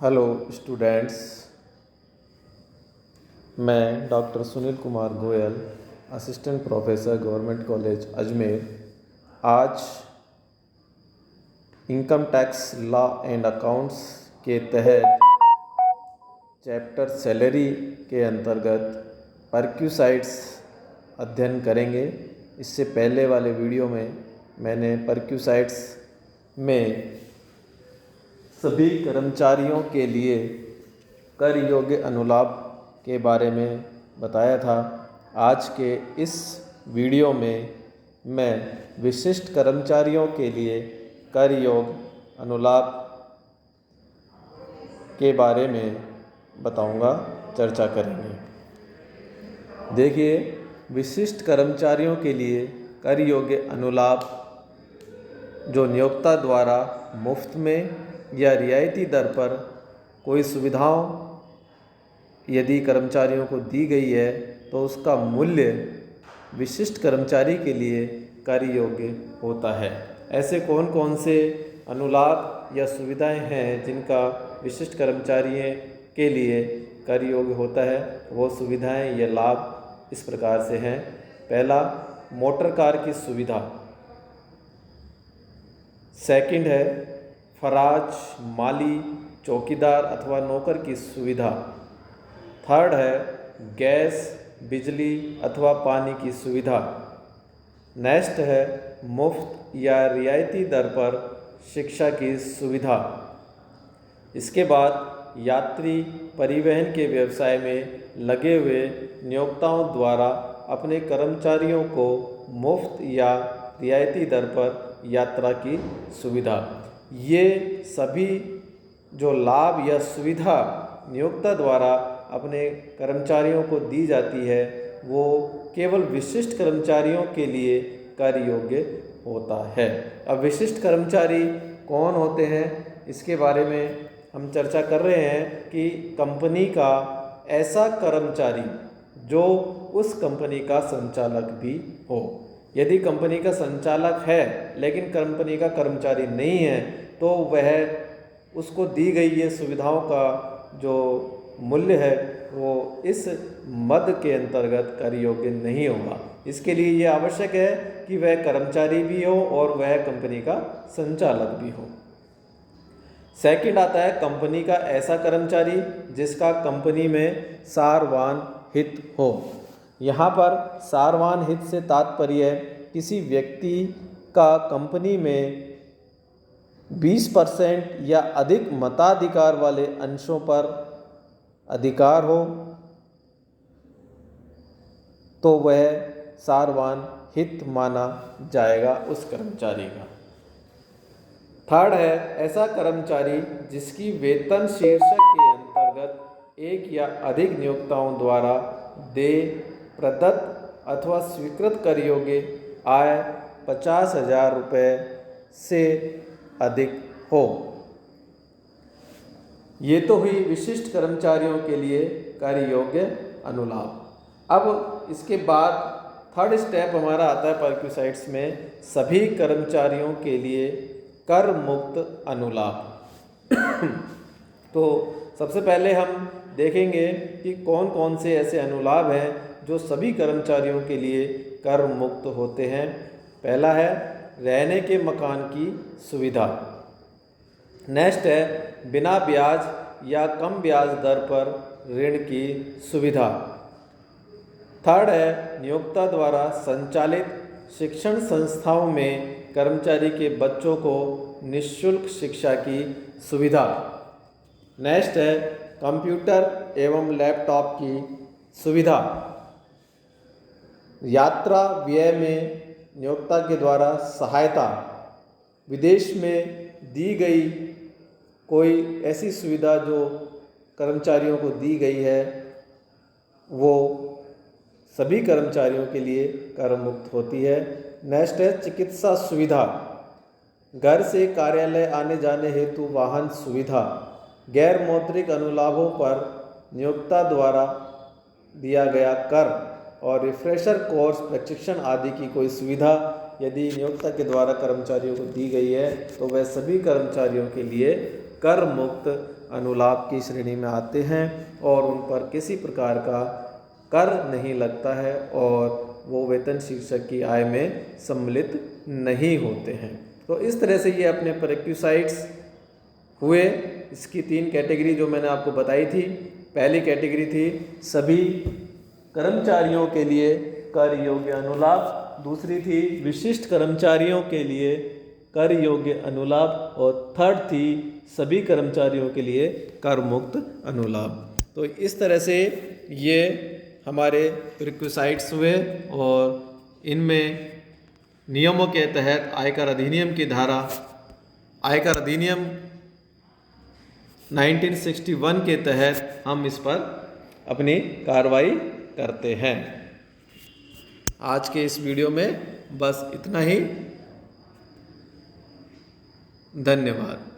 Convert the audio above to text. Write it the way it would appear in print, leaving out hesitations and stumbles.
Hello students, मैं doctor Sunil Kumar Goyal, assistant professor government college Ajmer. आज income tax law and accounts के तहत चैप्टर सैलरी के अंतर्गत परक्यूसाइड्स अध्ययन करेंगे। इससे पहले वाले वीडियो में मैंने परक्यूसाइड्स में सभी कर्मचारियों के लिए कर योग्य अनुलाभ के बारे में बताया था। आज के इस वीडियो में मैं विशिष्ट कर्मचारियों के लिए कर योग्य अनुलाभ के बारे में बताऊंगा, चर्चा करेंगे। देखिए, विशिष्ट कर्मचारियों के लिए कर योग्य अनुलाभ जो नियोक्ता द्वारा मुफ्त में या रियायती दर पर कोई सुविधाओं यदि कर्मचारियों को दी गई है तो उसका मूल्य विशिष्ट कर्मचारी के लिए कर योग्य होता है। ऐसे कौन कौन से अनुलाभ या सुविधाएं हैं जिनका विशिष्ट कर्मचारियों के लिए कर योग्य होता है? वो सुविधाएं या लाभ इस प्रकार से हैं। पहला, मोटर कार की सुविधा। सेकंड है फराज, माली, चौकीदार अथवा नौकर की सुविधा। थर्ड है गैस, बिजली अथवा पानी की सुविधा। नेक्स्ट है मुफ्त या रियायती दर पर शिक्षा की सुविधा। इसके बाद यात्री परिवहन के व्यवसाय में लगे हुए नियोक्ताओं द्वारा अपने कर्मचारियों को मुफ्त या रियायती दर पर यात्रा की सुविधा। ये सभी जो लाभ या सुविधा नियोक्ता द्वारा अपने कर्मचारियों को दी जाती है वो केवल विशिष्ट कर्मचारियों के लिए कर योग्य होता है। अब विशिष्ट कर्मचारी कौन होते हैं इसके बारे में हम चर्चा कर रहे हैं कि कंपनी का ऐसा कर्मचारी जो उस कंपनी का संचालक भी हो। यदि कंपनी का संचालक है लेकिन कंपनी का कर्मचारी नहीं है तो वह उसको दी गई ये सुविधाओं का जो मूल्य है वो इस मद के अंतर्गत कर योग्य नहीं होगा। इसके लिए ये आवश्यक है कि वह कर्मचारी भी हो और वह कंपनी का संचालक भी हो। सेकंड आता है कंपनी का ऐसा कर्मचारी जिसका कंपनी में सारवान हित हो। यहाँ पर सारवान हित से तात्पर्य किसी व्यक्ति का कंपनी में 20% या अधिक मताधिकार वाले अंशों पर अधिकार हो तो वह सारवान हित माना जाएगा उस कर्मचारी का। थर्ड है ऐसा कर्मचारी जिसकी वेतन शीर्षक के अंतर्गत एक या अधिक नियोक्ताओं द्वारा देय, प्रदत्त अथवा स्वीकृत कर योग्य आय 50,000 रुपये से अधिक हो। ये तो हुई विशिष्ट कर्मचारियों के लिए कर योग्य अनुलाभ। अब इसके बाद थर्ड स्टेप हमारा आता है परक्यूसाइड्स में सभी कर्मचारियों के लिए कर मुक्त अनुलाभ। तो सबसे पहले हम देखेंगे कि कौन कौन से ऐसे अनुलाभ हैं जो सभी कर्मचारियों के लिए कर मुक्त होते हैं। पहला है रहने के मकान की सुविधा। नेक्स्ट है बिना ब्याज या कम ब्याज दर पर ऋण की सुविधा। थर्ड है नियोक्ता द्वारा संचालित शिक्षण संस्थाओं में कर्मचारी के बच्चों को निःशुल्क शिक्षा की सुविधा। नेक्स्ट है कंप्यूटर एवं लैपटॉप की सुविधा। यात्रा व्यय में नियोक्ता के द्वारा सहायता। विदेश में दी गई कोई ऐसी सुविधा जो कर्मचारियों को दी गई है वो सभी कर्मचारियों के लिए कर मुक्त होती है। नेक्स्ट है चिकित्सा सुविधा। घर से कार्यालय आने जाने हेतु वाहन सुविधा। गैर मौद्रिक अनुलाभों पर नियोक्ता द्वारा दिया गया कर और रिफ्रेशर कोर्स प्रशिक्षण आदि की कोई सुविधा यदि नियोक्ता के द्वारा कर्मचारियों को दी गई है तो वह सभी कर्मचारियों के लिए कर मुक्त अनुलाभ की श्रेणी में आते हैं और उन पर किसी प्रकार का कर नहीं लगता है और वो वेतन शिक्षक की आय में सम्मिलित नहीं होते हैं। तो इस तरह से ये अपने प्रेक्विसाइट्स हुए। इसकी 3 कैटेगरी जो मैंने आपको बताई थी। पहली कैटेगरी थी सभी कर्मचारियों के लिए कर योग्य अनुलाभ, दूसरी थी विशिष्ट कर्मचारियों के लिए कर योग्य अनुलाभ और थर्ड थी सभी कर्मचारियों के लिए कर मुक्त अनुलाभ। तो इस तरह से ये हमारे प्रीक्विसाइट्स हुए और इनमें नियमों के तहत आयकर अधिनियम की धारा आयकर अधिनियम 1961 के तहत हम इस पर अपनी कार्रवाई करते हैं। आज के इस वीडियो में बस इतना ही। धन्यवाद।